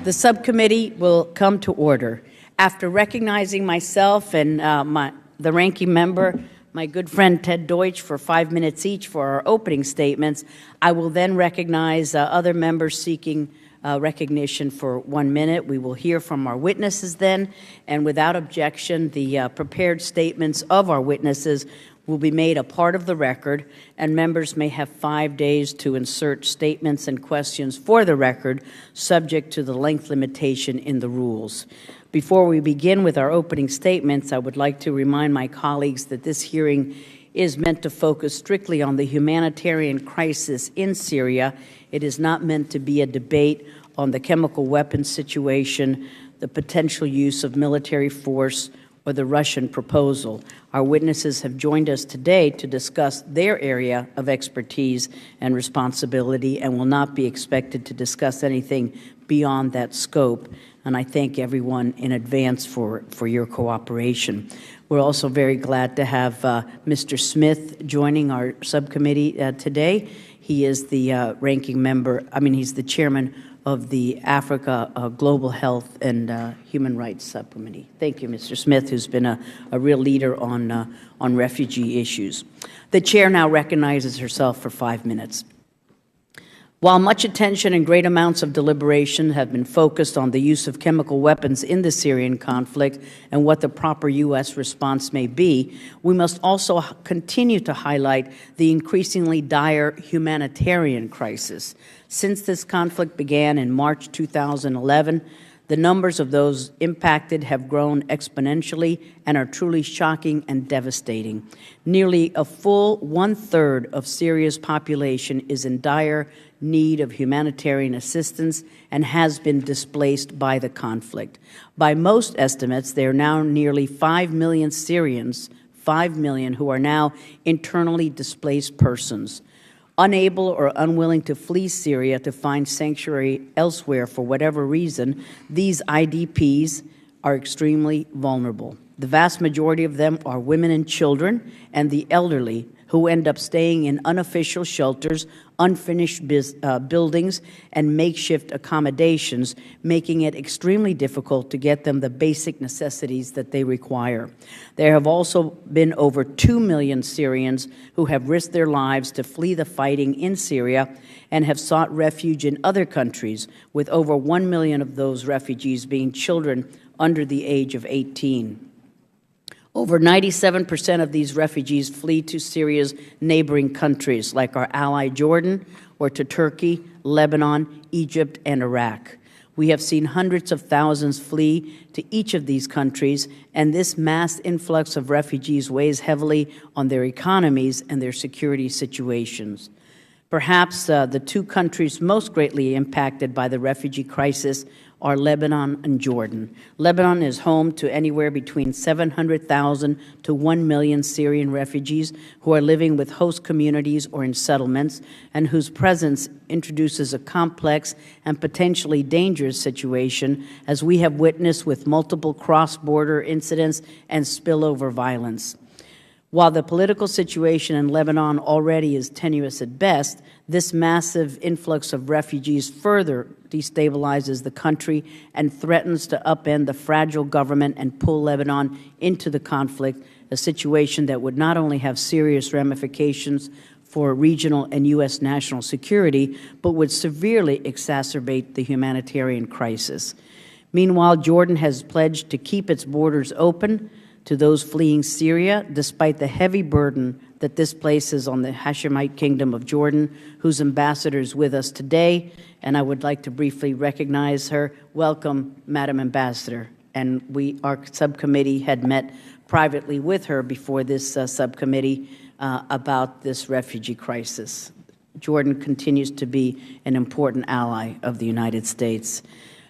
The subcommittee will come to order. After recognizing myself and the ranking member, my good friend Ted Deutsch, for 5 minutes each for our opening statements, I will then recognize other members seeking recognition for 1 minute. We will hear from our witnesses then, and without objection, the prepared statements of our witnesses will be made a part of the record, and members may have 5 days to insert statements and questions for the record, subject to the length limitation in the rules. Before we begin with our opening statements, I would like to remind my colleagues that this hearing is meant to focus strictly on the humanitarian crisis in Syria. It is not meant to be a debate on the chemical weapons situation, the potential use of military force, or the Russian proposal. Our witnesses have joined us today to discuss their area of expertise and responsibility and will not be expected to discuss anything beyond that scope. And I thank everyone in advance for your cooperation. We're also very glad to have Mr. Smith joining our subcommittee today. He is the ranking member, he's the chairman of the Africa Global Health and Human Rights Subcommittee. Thank you, Mr. Smith, who's been a real leader on refugee issues. The chair now recognizes herself for 5 minutes. While much attention and great amounts of deliberation have been focused on the use of chemical weapons in the Syrian conflict and what the proper U.S. response may be, we must also continue to highlight the increasingly dire humanitarian crisis. Since this conflict began in March 2011, the numbers of those impacted have grown exponentially and are truly shocking and devastating. Nearly a full 1/3 of Syria's population is in dire need of humanitarian assistance and has been displaced by the conflict. By most estimates, there are now nearly 5 million Syrians, 5 million, who are now internally displaced persons. Unable or unwilling to flee Syria to find sanctuary elsewhere for whatever reason, these IDPs are extremely vulnerable. The vast majority of them are women and children and the elderly, who end up staying in unofficial shelters, unfinished buildings, and makeshift accommodations, making it extremely difficult to get them the basic necessities that they require. There have also been over 2 million Syrians who have risked their lives to flee the fighting in Syria and have sought refuge in other countries, with over 1 million of those refugees being children under the age of 18. Over 97% of these refugees flee to Syria's neighboring countries, like our ally Jordan, or to Turkey, Lebanon, Egypt, and Iraq. We have seen hundreds of thousands flee to each of these countries, and this mass influx of refugees weighs heavily on their economies and their security situations. Perhaps the two countries most greatly impacted by the refugee crisis are Lebanon and Jordan. Lebanon is home to anywhere between 700,000 to 1 million Syrian refugees who are living with host communities or in settlements, and whose presence introduces a complex and potentially dangerous situation, as we have witnessed with multiple cross-border incidents and spillover violence. While the political situation in Lebanon already is tenuous at best, this massive influx of refugees further destabilizes the country and threatens to upend the fragile government and pull Lebanon into the conflict, a situation that would not only have serious ramifications for regional and U.S. national security, but would severely exacerbate the humanitarian crisis. Meanwhile, Jordan has pledged to keep its borders open to those fleeing Syria, despite the heavy burden that this places on the Hashemite Kingdom of Jordan, whose ambassador is with us today, and I would like to briefly recognize her. Welcome, Madam Ambassador. And our subcommittee had met privately with her before this subcommittee about this refugee crisis. Jordan continues to be an important ally of the United States.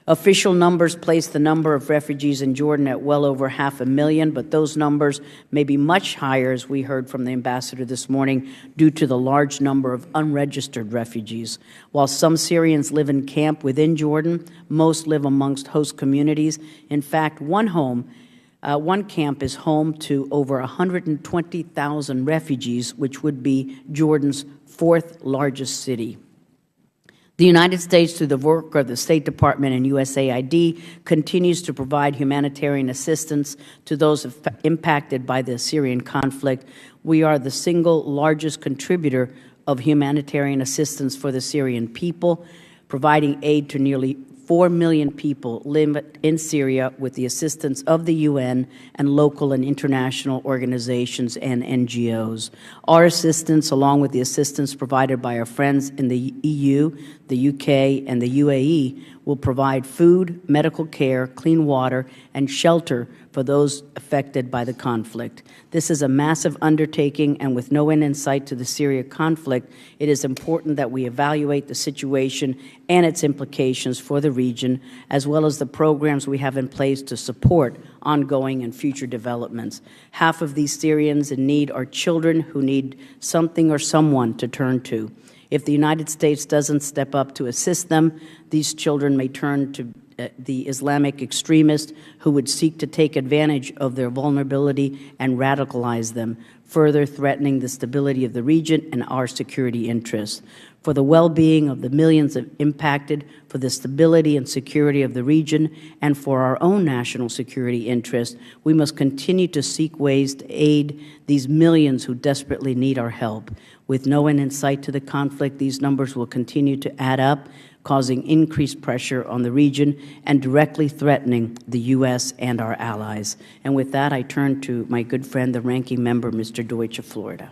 Official numbers place the number of refugees in Jordan at well over 500,000, but those numbers may be much higher, as we heard from the ambassador this morning, due to the large number of unregistered refugees. While some Syrians live in camp within Jordan, most live amongst host communities. In fact, one camp is home to over 120,000 refugees, which would be Jordan's fourth largest city. The United States, through the work of the State Department and USAID, continues to provide humanitarian assistance to those impacted by the Syrian conflict. We are the single largest contributor of humanitarian assistance for the Syrian people, providing aid to nearly 4 million people live in Syria with the assistance of the UN and local and international organizations and NGOs. Our assistance, along with the assistance provided by our friends in the EU, the UK, and the UAE, will provide food, medical care, clean water, and shelter for those affected by the conflict. This is a massive undertaking, and with no end in sight to the Syria conflict, it is important that we evaluate the situation and its implications for the region, as well as the programs we have in place to support ongoing and future developments. Half of these Syrians in need are children who need something or someone to turn to. If the United States doesn't step up to assist them, these children may turn to the Islamic extremists who would seek to take advantage of their vulnerability and radicalize them, further threatening the stability of the region and our security interests. For the well-being of the millions impacted, for the stability and security of the region, and for our own national security interests, we must continue to seek ways to aid these millions who desperately need our help. With no end in sight to the conflict, these numbers will continue to add up, causing increased pressure on the region and directly threatening the U.S. and our allies. And with that, I turn to my good friend, the ranking member, Mr. Deutsch of Florida.